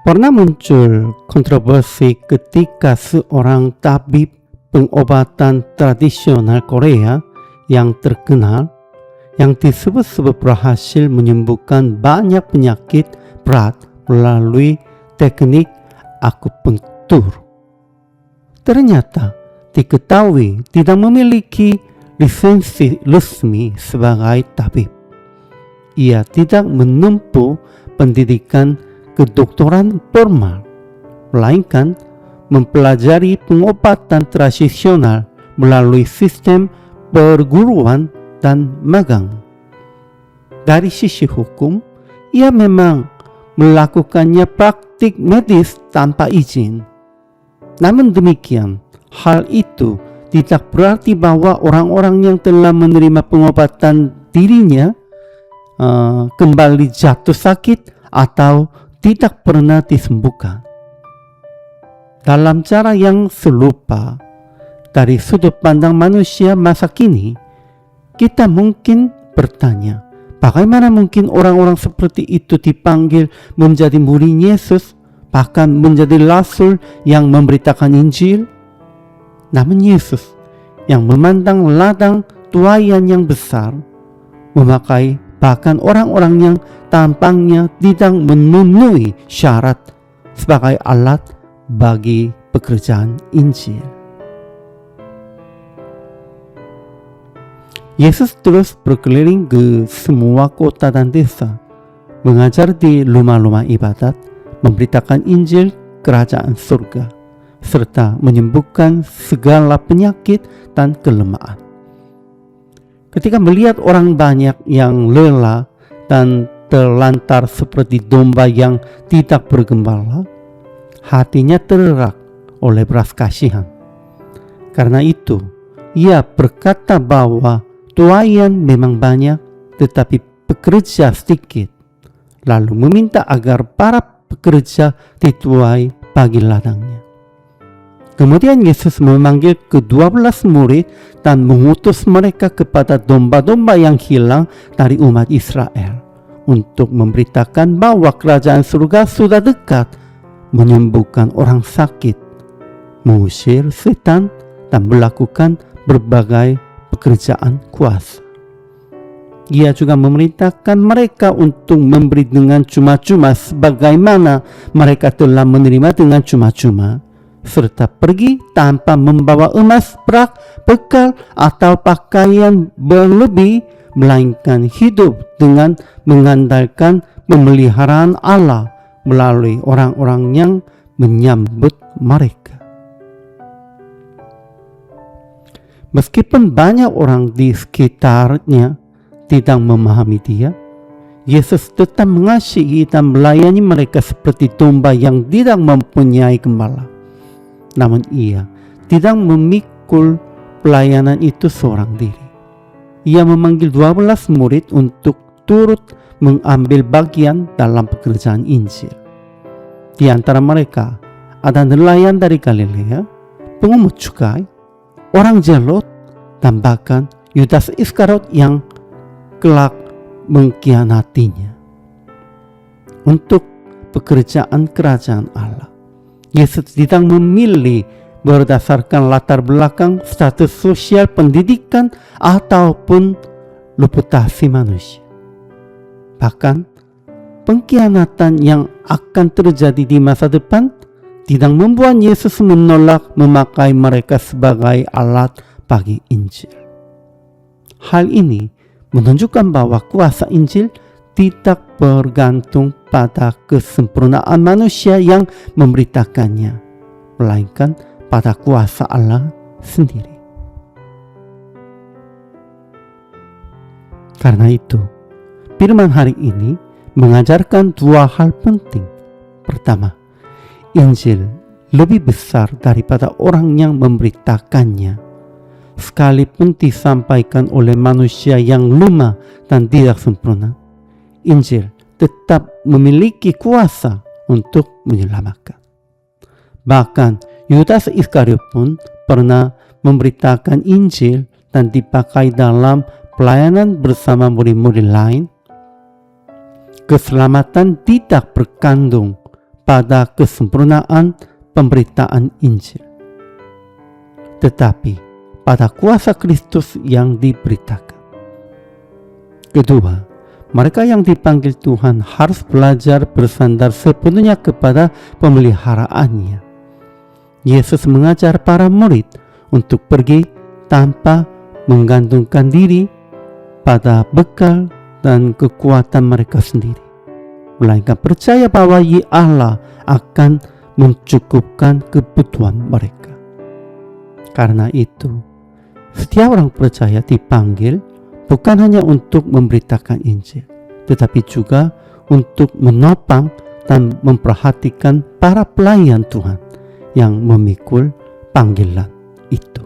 Pernah muncul kontroversi ketika seorang tabib pengobatan tradisional Korea yang terkenal yang disebut-sebut berhasil menyembuhkan banyak penyakit berat melalui teknik akupunktur. Ternyata diketahui tidak memiliki lisensi resmi sebagai tabib. Ia tidak menempuh pendidikan kedokteran formal, melainkan mempelajari pengobatan tradisional melalui sistem perguruan dan magang. Dari sisi hukum, ia memang melakukannya praktik medis tanpa izin. Namun demikian, hal itu tidak berarti bahwa orang-orang yang telah menerima pengobatan dirinya kembali jatuh sakit atau tidak pernah disembuhkan. Dalam cara yang serupa, dari sudut pandang manusia masa kini, kita mungkin bertanya, bagaimana mungkin orang-orang seperti itu dipanggil menjadi murid Yesus, bahkan menjadi rasul yang memberitakan Injil? Namun Yesus yang memandang ladang tuaian yang besar, memakai bahkan orang-orang yang tampangnya tidak memenuhi syarat sebagai alat bagi pekerjaan Injil. Yesus terus berkeliling ke semua kota dan desa, mengajar di rumah-rumah ibadat, memberitakan Injil kerajaan surga, serta menyembuhkan segala penyakit dan kelemahan. Ketika melihat orang banyak yang lelah dan terlantar seperti domba yang tidak bergembala, hatinya tergerak oleh belas kasihan. Karena itu, ia berkata bahwa tuaian memang banyak, tetapi pekerja sedikit. Lalu meminta agar para pekerja dituai bagi ladangnya. Kemudian Yesus memanggil ke-12 murid dan mengutus mereka kepada domba-domba yang hilang dari umat Israel untuk memberitakan bahwa kerajaan surga sudah dekat, menyembuhkan orang sakit, mengusir setan, dan melakukan berbagai pekerjaan kuasa. Ia juga memerintahkan mereka untuk memberi dengan cuma-cuma sebagaimana mereka telah menerima dengan cuma-cuma, serta pergi tanpa membawa emas, perak, bekal, atau pakaian berlebih, melainkan hidup dengan mengandalkan pemeliharaan Allah melalui orang-orang yang menyambut mereka. Meskipun banyak orang di sekitarnya tidak memahami dia, Yesus tetap mengasihi dan melayani mereka seperti domba yang tidak mempunyai gembala. Namun ia tidak memikul pelayanan itu seorang diri. Ia memanggil 12 murid untuk turut mengambil bagian dalam pekerjaan Injil. Di antara mereka ada nelayan dari Galilea, pengungut cukai, orang Zelot, dan bahkan Yudas Iskariot yang kelak mengkhianatinya. Untuk pekerjaan kerajaan Allah, Yesus tidak memilih berdasarkan latar belakang, status sosial, pendidikan, ataupun reputasi manusia. Bahkan, pengkhianatan yang akan terjadi di masa depan tidak membuat Yesus menolak memakai mereka sebagai alat bagi Injil. Hal ini menunjukkan bahwa kuasa Injil tidak bergantung pada kesempurnaan manusia yang memberitakannya, melainkan pada kuasa Allah sendiri. Karena itu, firman hari ini mengajarkan dua hal penting. Pertama, Injil lebih besar daripada orang yang memberitakannya, sekalipun disampaikan oleh manusia yang lemah dan tidak sempurna. Injil tetap memiliki kuasa untuk menyelamatkan. Bahkan Yudas Iskariot pun pernah memberitakan Injil dan dipakai dalam pelayanan bersama murid-murid lain. Keselamatan tidak bergantung pada kesempurnaan pemberitaan Injil, tetapi pada kuasa Kristus yang diberitakan. Kedua, mereka yang dipanggil Tuhan harus belajar bersandar sepenuhnya kepada pemeliharaannya. Yesus mengajar para murid untuk pergi tanpa menggantungkan diri pada bekal dan kekuatan mereka sendiri, melainkan percaya bahwa Allah akan mencukupkan kebutuhan mereka. Karena itu, setiap orang percaya dipanggil bukan hanya untuk memberitakan Injil, tetapi juga untuk menopang dan memperhatikan para pelayan Tuhan yang memikul panggilan itu.